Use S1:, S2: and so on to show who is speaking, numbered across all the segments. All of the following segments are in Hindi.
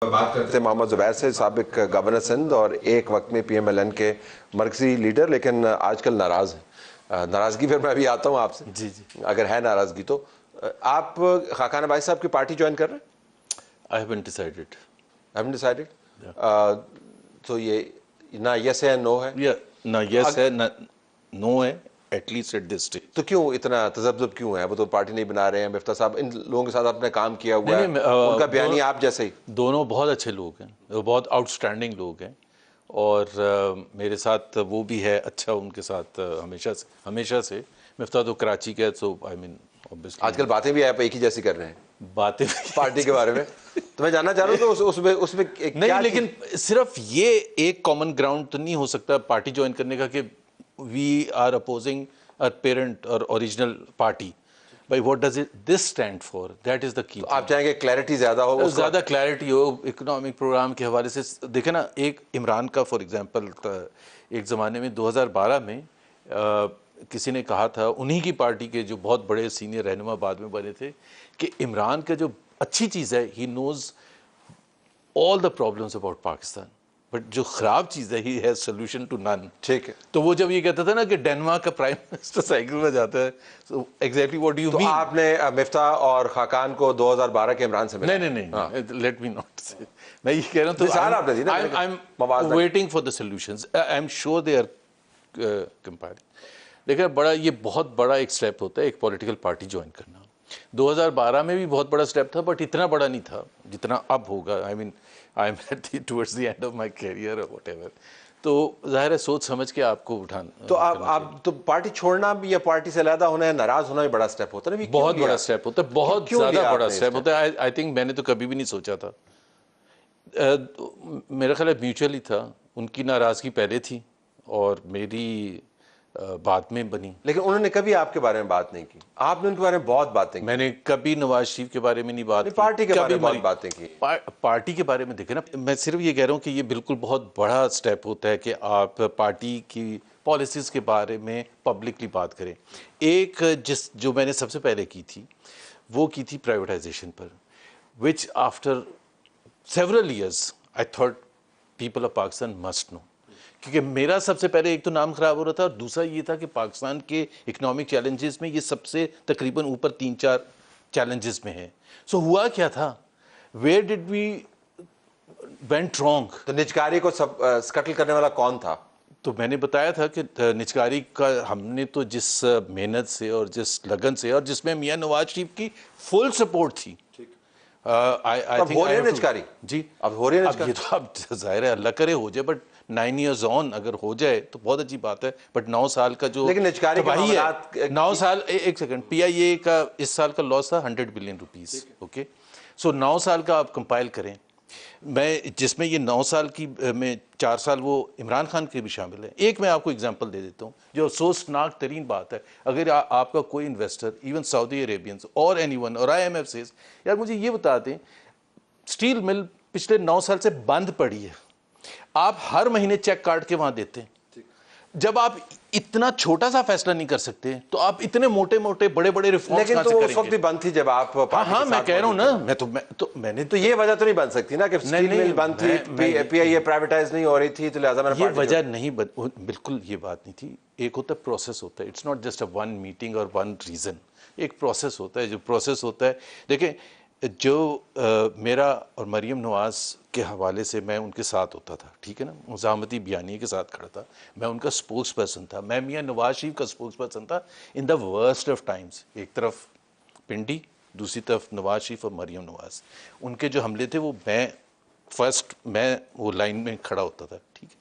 S1: बात करते हैं मोहम्मद ज़ुबैर से, साबिक गवर्नर सिंध और एक वक्त में PMLN के मरकजी लीडर, लेकिन आजकल नाराज़ हैं। नाराज़गी फिर मैं अभी आता हूँ आपसे।
S2: जी जी,
S1: अगर है नाराज़गी तो आप खाकान अब्बासी साहब की पार्टी ज्वाइन कर रहे हैं?
S2: I haven't decided.
S1: Haven't decided. तो ये ना यस है नो है
S2: या ना यस है ना नो है, एटलीस्ट एट दिस स्टेज।
S1: तो क्यों इतना तजब्जुब क्यों है? वो तो पार्टी नहीं बना रहे हैं। मिफ्ता साहब इन लोगों के साथ आपने काम किया हुआ है, उनका बयानी आप जैसे ही।
S2: दोनों बहुत अच्छे लोग हैं, वो बहुत आउटस्टैंडिंग लोग हैं और मेरे साथ वो भी है अच्छा उनके साथ हमेशा से। मिफ्ता तो कराची का है, सो आई मीन ऑब्वियसली
S1: आजकल बातें भी आप एक ही जैसी कर रहे हैं
S2: बातें
S1: पार्टी के बारे में। तो मैं जानना चाह रहा हूँ तो उसमें
S2: नहीं, लेकिन सिर्फ ये एक कॉमन ग्राउंड तो नहीं हो सकता पार्टी ज्वाइन करने का कि we are opposing a parent और ओरिजिनल पार्टी। भाई what does it this stand for, that is the key.
S1: आप चाहेंगे क्लैरिटी ज्यादा हो,
S2: ज़्यादा क्लैरिटी हो इकोनॉमिक प्रोग्राम के हवाले से। देखे ना, एक इमरान का फॉर एग्जांपल एक ज़माने में 2012 में किसी ने कहा था, उन्हीं की पार्टी के जो बहुत बड़े सीनियर रहनुमा बाद में बने थे, कि इमरान का जो अच्छी चीज़ है, he knows all the problems about Pakistan, but जो ख़राब चीज़ है, he has solution to none.
S1: ठीक है।
S2: तो वो जब ये कहता था ना कि डेनमार्क का प्राइम मिनिस्टर साइकिल में जाता है, so exactly what do you mean?
S1: आपने मिफ्ता और खाकान को 2012 के इमरान से मिला?
S2: नहीं, लेट मी नॉट से। मैं ये कह रहा हूँ, तो I am waiting for the solutions. I am sure they are comparing. देखिए, ये बहुत बड़ा एक स्टेप होता है एक पॉलिटिकल पार्टी ज्वाइन करना। 2012 में भी बहुत बड़ा स्टेप था, बट इतना बड़ा नहीं था जितना अब होगा। I mean I am at towards the end of my career और व्हाटएवर। तो जाहिर है सोच समझ के आपको उठाना।
S1: तो आप तो पार्टी छोड़ना भी या पार्टी से अलग होना या नाराज होना भी बड़ा स्टेप होता है ना।
S2: बहुत बड़ा स्टेप होता है, बहुत ज़्यादा बड़ा स्टेप होता है। आई थिंक मैंने तो कभी भी नहीं सोचा था। मेरा ख्याल है म्यूचुअल ही था। उनकी नाराज़गी पहले थी और मेरी बाद में बनी।
S1: लेकिन उन्होंने कभी आपके बारे में बात नहीं की, आपने उनके बारे में बहुत बातें की।
S2: मैंने कभी नवाज शरीफ के बारे में नहीं बात की,
S1: पार्टी के बारे में बहुत बातें की।
S2: पार्टी के बारे में देखे ना, मैं सिर्फ ये कह रहा हूँ कि ये बिल्कुल बहुत बड़ा स्टेप होता है कि आप पार्टी की पॉलिसीज़ के बारे में पब्लिकली बात करें। एक जो मैंने सबसे पहले की थी, वो की थी प्राइवेटाइजेशन पर, which after several years I thought people of Pakistan must know. क्योंकि मेरा सबसे पहले एक तो नाम खराब हो रहा था और दूसरा ये था कि पाकिस्तान के इकोनॉमिक चैलेंजेस में ये सबसे तकरीबन ऊपर 3-4 चैलेंजेस में है। सो हुआ क्या था, where did we went wrong?
S1: तो निजकारी को सब स्कटल करने वाला कौन था?
S2: तो मैंने बताया था कि निजकारी का हमने तो जिस मेहनत से और जिस लगन से, और जिसमें मियां नवाज शरीफ की फुल सपोर्ट थी।
S1: अब हो रही है निजकारी
S2: जी,
S1: अब हो रही है
S2: अब ये तो अब जाहिर है अल्लाह करे हो जाए, बट 9 years ऑन अगर हो जाए तो बहुत अच्छी बात है। बट 9 साल का जो तबाही है, 9 साल, एक सेकंड, PIA का इस साल का लॉस था 100 बिलियन रुपीस। ओके, सो 9 साल का आप कंपाइल करें, मैं जिसमें ये 9 साल की में 4 साल वो इमरान खान के भी शामिल है। एक मैं आपको एग्जांपल दे देता हूँ जो अफसोसनाक तरीन बात है। अगर आपका कोई इन्वेस्टर, इवन सऊदी अरेबियंस और एनीवन और IMF से, यार मुझे ये बता दें, स्टील मिल पिछले 9 साल से बंद पड़ी है, आप हर महीने चेक काट के वहां देते हैं। जब आप इतना छोटा सा फैसला नहीं कर सकते तो आप इतने मोटे मोटे बड़े बड़े रिफॉर्म्स
S1: कहां से करेंगे? उस वक्त भी बंद थी जब आप
S2: हाँ, मैं कह रहा हूं ना, मैंने
S1: तो ये वजह तो नहीं बन सकती ना कि स्टील मिल बंद थी, PIA प्राइवेटाइज नहीं हो रही थी, तो लिहाजा
S2: ये वजह नहीं बिल्कुल ये बात नहीं थी। एक होता है प्रोसेस होता है, it's not just a one meeting और वन रीजन। एक प्रोसेस होता है, जो प्रोसेस होता है, देखें, जो मेरा और मरीम नवाज के हवाले से मैं उनके साथ होता था, ठीक है ना, मुज़ाहमती बयानी के साथ खड़ा था, मैं उनका स्पोक्स पर्सन था, मैं मियां नवाज शरीफ का स्पोक्स पर्सन था in the worst of times. एक तरफ पिंडी, दूसरी तरफ नवाज शरीफ और मरीम नवाज, उनके जो हमले थे वो मैं वो लाइन में खड़ा होता था, ठीक है,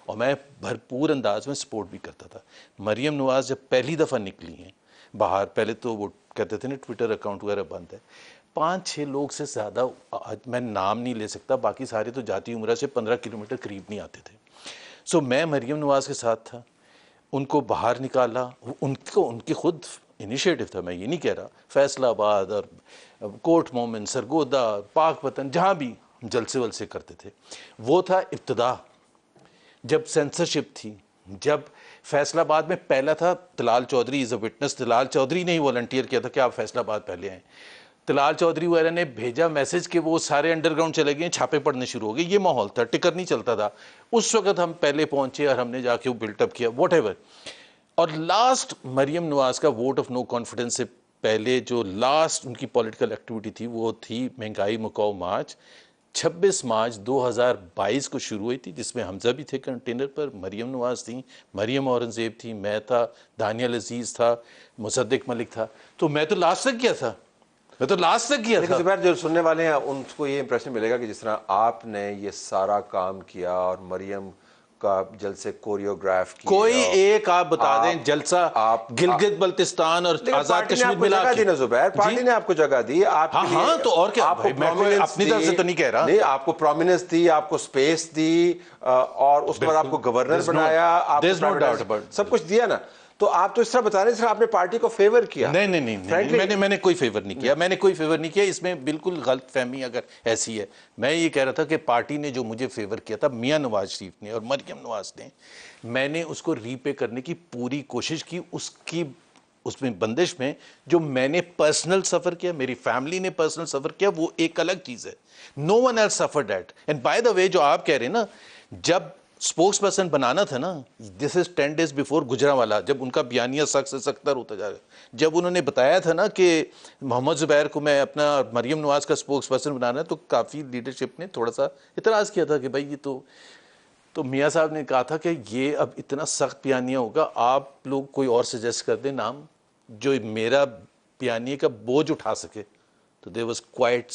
S2: और मैं भरपूर अंदाज में सपोर्ट भी करता था। मरीम नवाज जब पहली दफ़ा निकली हैं बाहर, पहले तो वो कहते थे ना ट्विटर अकाउंट वगैरह बंद है, 5-6 लोग से ज़्यादा, मैं नाम नहीं ले सकता, बाकी सारे तो जाती उम्र से 15 किलोमीटर करीब नहीं आते थे। सो मैं मरीम नवाज के साथ था, उनको बाहर निकाला, उनकी खुद इनिशिएटिव था, मैं ये नहीं कह रहा। फैसलाबाद और कोट मोमिन, सरगोदा, पाक वतन, जहाँ भी जलसे वलसे करते थे, वो था इब्तिदा। जब सेंसरशिप थी, जब फैसलाबाद में पहला था, Talal Chaudhry is a witness, Talal Chaudhry ने ही वॉलंटियर किया था कि आप फैसलाबाद पहले आएँ। तलाल चौधरी वगैरह ने भेजा मैसेज कि वो सारे अंडरग्राउंड चले गए, छापे पड़ने शुरू हो गए, ये माहौल था, टिकर नहीं चलता था। उस वक्त हम पहले पहुंचे और हमने जाके वो बिल्टअप किया, वॉट। और लास्ट मरियम नवाज का वोट ऑफ नो कॉन्फिडेंस से पहले जो लास्ट उनकी पॉलिटिकल एक्टिविटी थी वो थी महंगाई मुकाओ मार्च। 26 मार्च 2022 को शुरू हुई थी, जिसमें हमजा भी थे कंटेनर पर, मरियम नवाज थी, मरियम औरंगजेब थी, मैं था, दानियल अजीज था, मुसद्दिक मलिक था। तो मैं तो लास्ट तक गया था, मैं तो लास्ट तक गया था।
S1: जुबैर, जो सुनने वाले हैं उनको ये इंप्रेशन मिलेगा कि जिस तरह आपने ये सारा काम किया और मरियम का जलसे कोरियोग्राफ किया,
S2: कोई एक आप बता दें जलसा गिलगित बल्तिस्तान और आजाद कश्मीर मिला के?
S1: जुबैर, पार्टी ने आपको जगह दी, आप
S2: हाँ, तो और क्या भाई, मैं कोई अपनी तरफ से तो नहीं कह रहा।
S1: नहीं, आपको प्रोमिनेंस दी, आपको स्पेस दी, और उसके बाद आपको गवर्नर बनाया, आपको सब कुछ दिया ना। तो आप तो इस तरह बता रहे हैं आपने पार्टी को फेवर किया।
S2: नहीं नहीं नहीं, नहीं मैंने कोई फेवर नहीं किया, मैंने कोई फेवर नहीं किया। इसमें बिल्कुल गलत फहमी अगर ऐसी है। मैं ये कह रहा था कि पार्टी ने जो मुझे फेवर किया था, मियां नवाज शरीफ ने और मरियम नवाज ने, मैंने उसको रीपे करने की पूरी कोशिश की। उसकी उसमें बंदिश में जो मैंने पर्सनल सफर किया, मेरी फैमिली ने पर्सनल सफर किया, वो एक अलग चीज है। No one else suffer that. And by the way, जो आप कह रहे हैं ना, जब स्पोक्स पर्सन बनाना था ना, this is 10 days before Gujranwala, जब उनका बयानिया सख्त से सख्तर होता जा रहा है, जब उन्होंने बताया था ना कि मोहम्मद जुबैर को मैं अपना मरियम नवाज का स्पोक्स पर्सन बनाना है, तो काफ़ी लीडरशिप ने थोड़ा सा इतराज़ किया था कि भाई ये तो मियाँ साहब ने कहा था कि ये अब इतना सख्त बयानिया होगा, आप लोग कोई और सजेस्ट कर दें नाम जो मेरा बयानिए का बोझ उठा सके। तो there was quiet,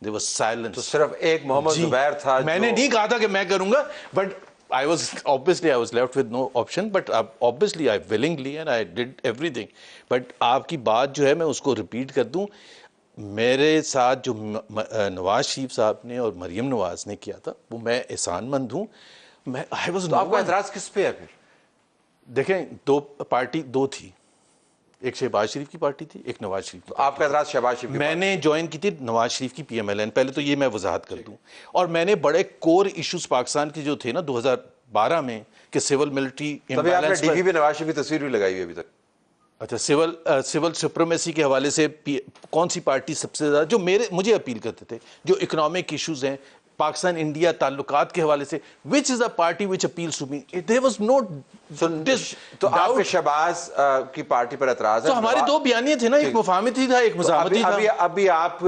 S2: there was silence.
S1: तो सिर्फ एक मोहम्मद जुबैर था।
S2: मैंने नहीं कहा था कि मैं करूंगा, but I was left with no option, but obviously I willingly and I did everything. But आपकी बात जो है मैं उसको रिपीट कर दूं, मेरे साथ जो नवाज शरीफ साहब ने और मरियम नवाज ने किया था, वो मैं एहसानमंद हूं। मैं I was
S1: तो आपका एतराज किस पे है फिर?
S2: देखें, पार्टी दो थी, एक शहबाज शरीफ की पार्टी थी, एक नवाज शरीफ की।
S1: तो आपका एतराज शहबाज शरीफ?
S2: मैंने ज्वाइन की थी नवाज शरीफ की PMLN, पहले तो ये मैं वजाहत कर दूं। और मैंने बड़े कोर इश्यूज पाकिस्तान के जो थे ना 2012 में, कि सिविल मिलिट्री
S1: इम्बैलेंस, डीवी पे नवाज शरीफ की तस्वीर भी लगाई हुई अभी तक।
S2: अच्छा, सिविल सुप्रीमेसी के हवाले से कौन सी पार्टी सबसे ज्यादा जो मुझे अपील करते थे, जो इकोनॉमिक इश्यूज हैं, पाकिस्तान इंडिया ताल्लुकात के हवाले से, which is a party which appeals to me, there was no
S1: तो आपके शहबाज की पार्टी पर एतराज है?
S2: तो हमारे दो बयानिए थे ना, एक मुफाहमती था, एक मुजामती था।
S1: अभी आप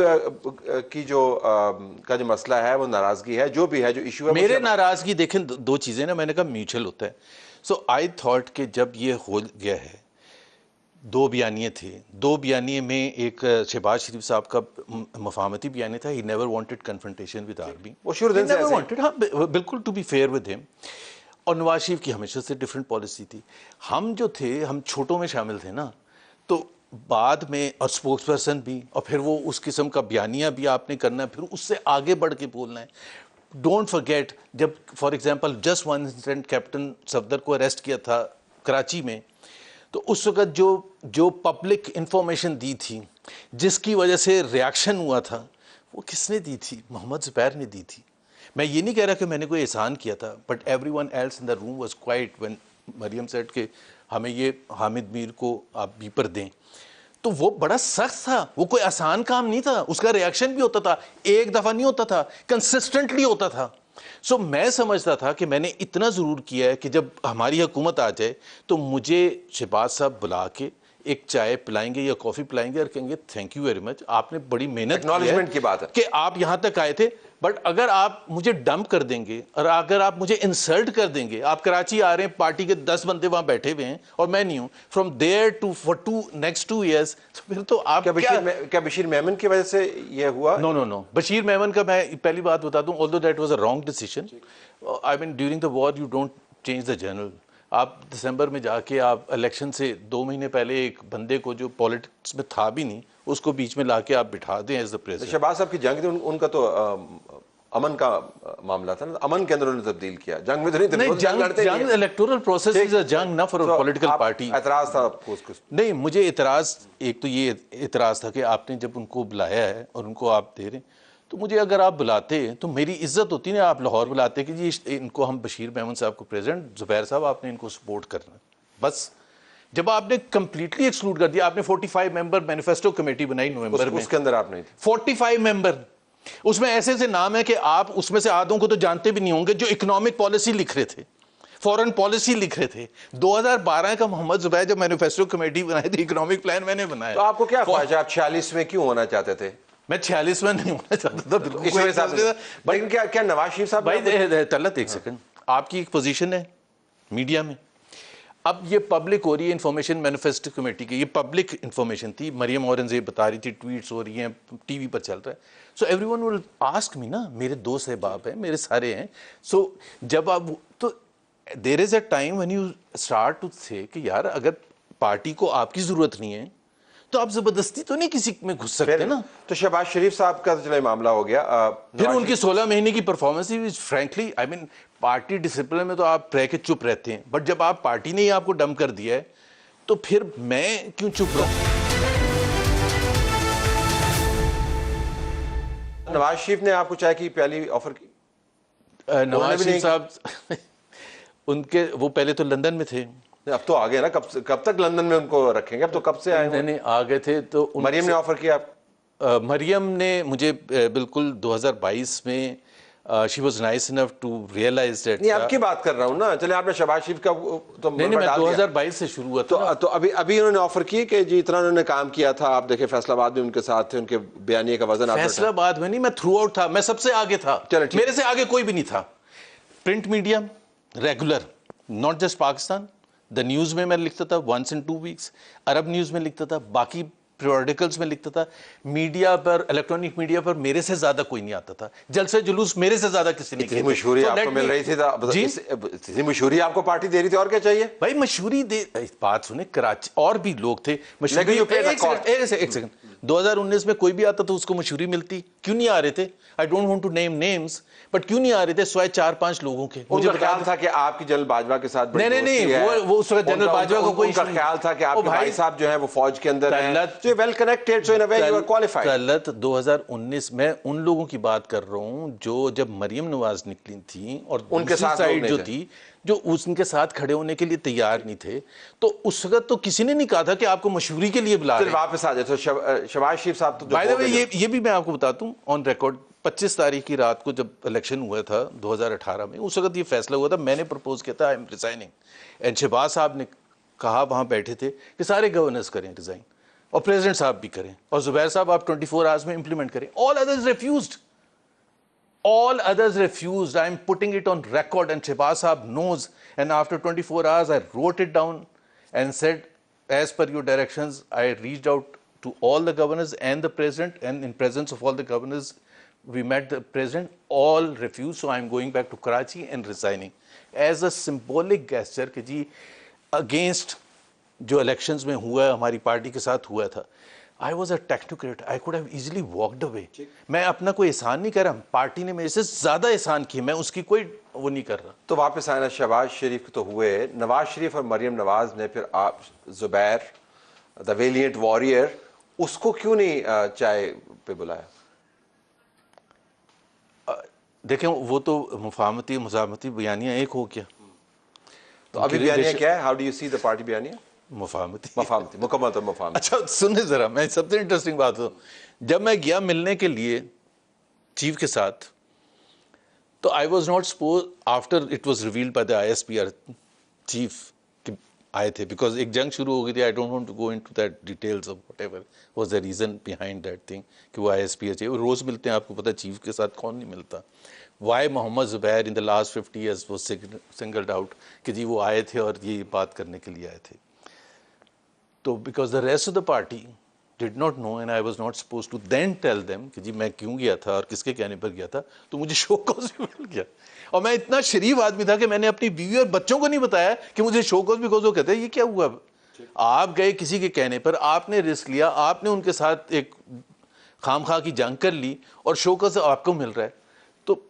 S1: की जो का जो मसला है, वो नाराजगी है, जो भी है, जो इशू है,
S2: मेरे नाराजगी देखें दो चीजें ना, मैंने कहा म्यूचुअल होता है। सो आई थॉट कि जब ये हो गया है, दो बयानिए थे, दो बयानिए में एक शहबाज शरीफ साहब का मुफाहमती बयानिया था, he never wanted confrontation with army,
S1: वो शुरू दिन से ऐसे
S2: वांटेड, हाँ बिल्कुल, to be fair with him. और नवाज शरीफ की हमेशा से डिफरेंट पॉलिसी थी। हम जो थे, हम छोटों में शामिल थे ना, तो बाद में, और स्पोक्स पर्सन भी, और फिर वो उस किस्म का बयानिया भी आपने करना है, फिर उससे आगे बढ़ के बोलना है। डोंट फॉरगेट, जब for example just one incident, captain Safdar को अरेस्ट किया था कराची में, तो उस वक्त जो पब्लिक इंफॉर्मेशन दी थी, जिसकी वजह से रिएक्शन हुआ था, वो किसने दी थी? मोहम्मद जुबैर ने दी थी। मैं ये नहीं कह रहा कि मैंने कोई एहसान किया था, but everyone else in the room was quiet when Maryam said कि हमें ये हामिद मीर को आप बीपर दें। तो वो बड़ा सख्त था, वो कोई आसान काम नहीं था, उसका रिएक्शन भी होता था, एक दफा नहीं होता था, कंसिस्टेंटली होता था। सो मैं समझता था कि मैंने इतना ज़रूर किया है कि जब हमारी हुकूमत आ जाए तो मुझे शहबाज साहब बुला के एक चाय पिलाएंगे या कॉफ़ी पिलाएंगे और कहेंगे थैंक यू वेरी मच, आपने बड़ी मेहनत
S1: एक्नॉलेजमेंट की बात है
S2: कि आप यहाँ तक आए थे, बट अगर आप मुझे डंप कर देंगे और अगर आप मुझे इंसल्ट कर देंगे, आप कराची आ रहे हैं, पार्टी के 10 बंदे वहाँ बैठे हुए हैं और मैं नहीं हूँ, from there to for next 2 years, तो फिर तो आप
S1: क्या बशीर मेमन की वजह से ये हुआ?
S2: नो, बशीर मेमन का मैं पहली बात बता दूं, although that was a wrong decision. I mean during the war you don't change the general. आप दिसंबर में जाके आप इलेक्शन से 2 महीने पहले एक बंदे को जो पॉलिटिक्स में था भी नहीं, उसको बीच में लाके आप बिठा दें एज द प्रेसिडेंट।
S1: शहबाज साहब की जंग थी, उनका तो अमन का मामला था ना, अमन के अंदर उन्होंने तब्दील किया, जंग में तो नहीं थे।
S2: जंग इलेक्टोरल प्रोसेस इज अ जंग, ना फॉर पॉलिटिकल पार्टी।
S1: एतराज था आपको उसको?
S2: नहीं, मुझे एतराज, एक तो ये एतराज था कि आपने जब उनको बुलाया है और उनको आप दे रहे हैं, तो मुझे अगर आप बुलाते तो मेरी इज्जत होती ना, आप लाहौर बुलाते कि जी इनको हम बशीर मेमन साहब को प्रेसिडेंट, जुबैर साहब आपने इनको सपोर्ट करना, बस जब आपने कंप्लीटली एक्सक्लूड कर दिया, आपने 45 मेंबर मैनिफेस्टो कमेटी बनाई नवंबर में,
S1: उसके अंदर आप नहीं थे।
S2: 45 मेंबर, उसमें ऐसे ऐसे नाम है कि आप उसमें से आधों को तो जानते भी नहीं होंगे, जो इकोनॉमिक पॉलिसी लिख रहे थे, फॉरेन पॉलिसी लिख रहे थे। 2012 का मोहम्मद जुबैर जब मैनिफेस्टो कमेटी बनाई थी, इकोनॉमिक प्लान मैंने बनाया।
S1: तो आपको क्या ख्वाहिश है, आप 46 में क्यों होना चाहते थे?
S2: मैं 46 में नहीं होना चाहता था,
S1: लेकिन क्या नवाज शरीफ साहब
S2: भाई तलत एक सेकंड, आपकी एक पोजीशन है मीडिया में, अब ये पब्लिक हो रही है इंफॉर्मेशन मैनिफेस्टो कमेटी की, ये पब्लिक इंफॉर्मेशन थी, मरियम औरंगजेब बता रही थी, ट्वीट्स हो रही हैं, टीवी पर चल रहा है, so everyone will ask me ना, मेरे दोस्त है, बाप है, मेरे सारे हैं, सो जब आप तो there is a time when you start to say कि यार अगर पार्टी को आपकी जरूरत नहीं है तो आप जबरदस्ती तो नहीं किसी में घुस सकते ना।
S1: तो शहबाज शरीफ साहब का तो चले मामला हो गया,
S2: फिर उनकी 16 महीने की performance he frankly I mean, party discipline में तो आप रह के चुप रहते हैं, बट जब आप पार्टी ने ही आपको डम कर दिया है तो फिर मैं क्यों चुप रहूं?
S1: नवाज शरीफ ने आपको चाय की प्याली ऑफर की?
S2: नवाज शरीफ साहब उनके वो पहले तो लंदन में थे,
S1: अब तो आ गए ना, कब तक लंदन में उनको रखेंगे? अब तो कब से आए?
S2: नहीं आ गए थे तो
S1: मरियम ने ऑफर किया आप?
S2: मरियम ने मुझे बिल्कुल 2022 में she was nice enough to realise that.
S1: नहीं, आपकी बात कर रहा हूं ना, चले आपने शहबाज शरीफ का तो
S2: नहीं मैं 2022 से शुरू हुआ था
S1: तो अभी उन्होंने ऑफर की कि जी इतना उन्होंने काम किया था, आप देखें फैसलाबाद में उनके साथ थे, उनके बयानिए का वजन,
S2: फैसलाबाद में नहीं, मैं थ्रू आउट था, मैं सबसे आगे था, मेरे से आगे कोई भी नहीं था। Print media regular, not just Pakistan, the news में मैं लिखता था once in 2 weeks, Arab news में लिखता था, बाकी प्रियोडिकल्स में लिखता था, मीडिया पर, इलेक्ट्रॉनिक मीडिया पर मेरे से ज्यादा कोई नहीं आता था, जलसे जुलूस मेरे से ज्यादा किसी ने किया।
S1: मशहूरी आपको मिल रही थी, इतनी मशहूरी आपको पार्टी दे रही थी, और क्या चाहिए
S2: भाई? मशहूरी दे, बात सुने, कराची और भी लोग थे मशहूरी। एक सेकंड, 2019 में कोई भी आता तो उसको मशहूरी मिलती, क्यों नहीं आ रहे थे? I don't want to name names, but क्यों नहीं आ रहे थे? सिवाय 4-5 लोगों के।
S1: मुझे ख्याल था कि आपकी जनरल बाजवा के साथ
S2: नहीं, वो उस वक्त जनरल बाजवा को कोई
S1: ख्याल था कि आपके भाई साहब जो है वो फौज के अंदर हैं, so well connected, so in a way you are qualified.
S2: गलत 2019 में उन लोगों की बात कर रहा हूं जो जब मरियम नवाज निकली थी और
S1: उनके साथ
S2: साइड जो थी, जो उनके साथ खड़े होने के लिए तैयार नहीं थे, तो उस वक्त तो किसी ने नहीं कहा था कि आपको मशहूरी के लिए बुला रहे हैं।
S1: वापस आ जाए तो शहबाज शरीफ साहब तो
S2: बाय द वे ये भी मैं आपको बताता हूं ऑन रिकॉर्ड, 25 तारीख की रात को जब इलेक्शन हुआ था 2018 में, उस वक्त ये फैसला हुआ था, मैंने प्रपोज किया था I am resigning, and Shahbaz sahab ने कहा, वहां बैठे थे, कि सारे गवर्नर्स करें रिजाइन और प्रेसिडेंट साहब भी करें और जुबैर साहब आप 24 आवर्स में इंप्लीमेंट करें। All others refused, all others refused. I'm putting it on record and Shehbaz Saab knows, and after 24 hours I wrote it down and said, as per your directions, I reached out to all the governors and the president, and in presence of all the governors we met the president, all refused, so I'm going back to Karachi and resigning as a symbolic gesture कि जी against जो elections में हुआ हमारी पार्टी के साथ हुआ था। I was a technocrat. I could have easily walked away. मैं अपना कोई एहसान नहीं कर रहा, पार्टी ने मेरे से ज्यादा एहसान किए, मैं उसकी कोई वो नहीं कर रहा।
S1: तो वापस आना, शहबाज शरीफ तो हुए, नवाज शरीफ और मरियम नवाज ने फिर आप जुबैर द वेलिएंट वॉरियर, उसको क्यों नहीं चाय पे बुलाया?
S2: देखें वो तो मुफाहमती मुजामती बयानियां एक हो क्या,
S1: तो अभी बयानियां क्या है? How do you see the party बयानियां?
S2: मुफाहमती
S1: मुकम्मल तो मुफाहमती।
S2: अच्छा सुने जरा, मैं सबसे इंटरेस्टिंग बात हो, जब मैं गया मिलने के लिए चीफ के साथ, तो I was not suppose, after it was revealed by the ISPR chief आए थे, बिकॉज एक जंग शुरू हो गई थी, I don't want to go into that details of whatever was the reason behind that thing कि वो ISPR चाहिए, वो रोज मिलते हैं, आपको पता है चीफ के साथ कौन नहीं मिलता। Why Mohammad Zubair in the last 50 years वो सिंगल्ड आउट कि जी वो आए थे और ये बात करने के लिए आए थे। तो because the rest of the party did not know and I was not suppose to then tell them कि जी मैं क्यों गया था और किसके कहने पर गया था, तो मुझे शो कॉज भी मिल गया। और मैं इतना शरीफ आदमी था कि मैंने अपनी बीवी और बच्चों को नहीं बताया कि मुझे शो कॉज, बिकॉज वो कहते हैं ये क्या हुआ, आप गए किसी के कहने पर, आपने रिस्क लिया, आपने उनके साथ एक खामखा की जंग कर ली और शो कॉज आपको मिल रहा है, तो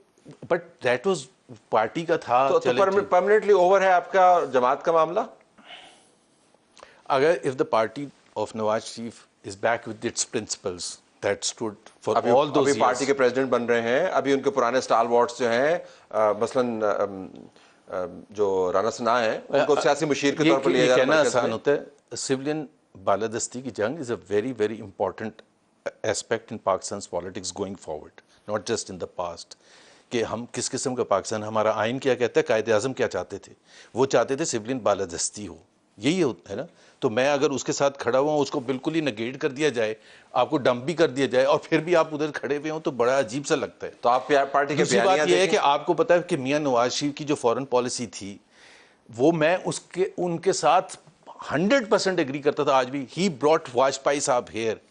S2: बट दैट वाज पार्टी का था।
S1: तो परमानेंटली ओवर है आपका जमात का मामला?
S2: अगर if the party of Nawaz Sharif is back with its principles that stood for all those,
S1: party के प्रेसिडेंट बन रहे हैं, अभी उनके पुराने स्टालवॉर्ट्स जो हैं, मसलन जो राना सना है उनको सियासी मुशीर के तौर पर लिया जा रहा है।
S2: कहना आसान होता है। सिविलियन बालादस्ती की जंग is a very very important aspect in Pakistan politics going forward, not just in the past. कि हम किस किस्म का पाकिस्तान, हमारा आइन क्या कहता है, कायदे आज़म क्या चाहते थे, वो चाहते थे सिविलियन बालादस्ती हो, यही है ना। तो मैं अगर उसके साथ खड़ा हुआ हूँ, उसको बिल्कुल ही नेगेट कर दिया जाए, आपको डंप भी कर दिया जाए और फिर भी आप उधर खड़े हुए हो, तो बड़ा अजीब सा लगता है।
S1: तो आप पार्टी के
S2: दूसरी बात यह है कि आपको पता है कि मियां नवाज शरीफ की जो फॉरेन पॉलिसी थी, वो मैं उनके साथ 100% एग्री करता था। आज भी ही ब्रॉट वाजपेयी साहब हेयर,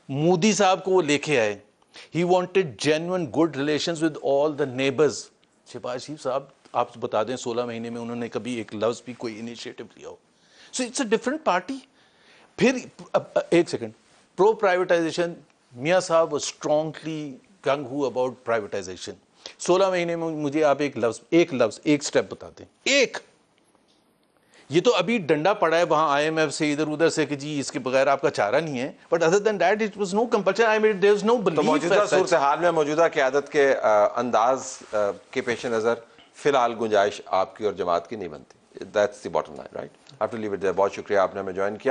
S2: मोदी साहब को वो लेके आए, he wanted genuine good relations with all the neighbours. Shahbaz Sharif साहब, आप बता दें 16 महीने में उन्होंने कभी एक लफ्ज भी कोई इनिशिएटिव लिया हो? So it's a different party. फिर एक second, pro privatisation, Mian sahab strongly gung ho about privatisation. 16 महीने में मुझे आप एक स्टेप बता दें, एक। ये तो अभी डंडा पड़ा है वहां IMF से, इधर उधर से, कि जी इसके बगैर आपका चारा नहीं है, but other than that it was no compulsion. I mean there is no belief.
S1: तो मौजूदा सूरत हाल में, मौजूदा क़यादत के अंदाज के पेश नज़र फिलहाल गुंजाइश आपकी और जमात की नहीं बनती। That's the bottom line, right? I have to leave it there. बहुत शुक्रिया, आपने हमें ज्वाइन किया।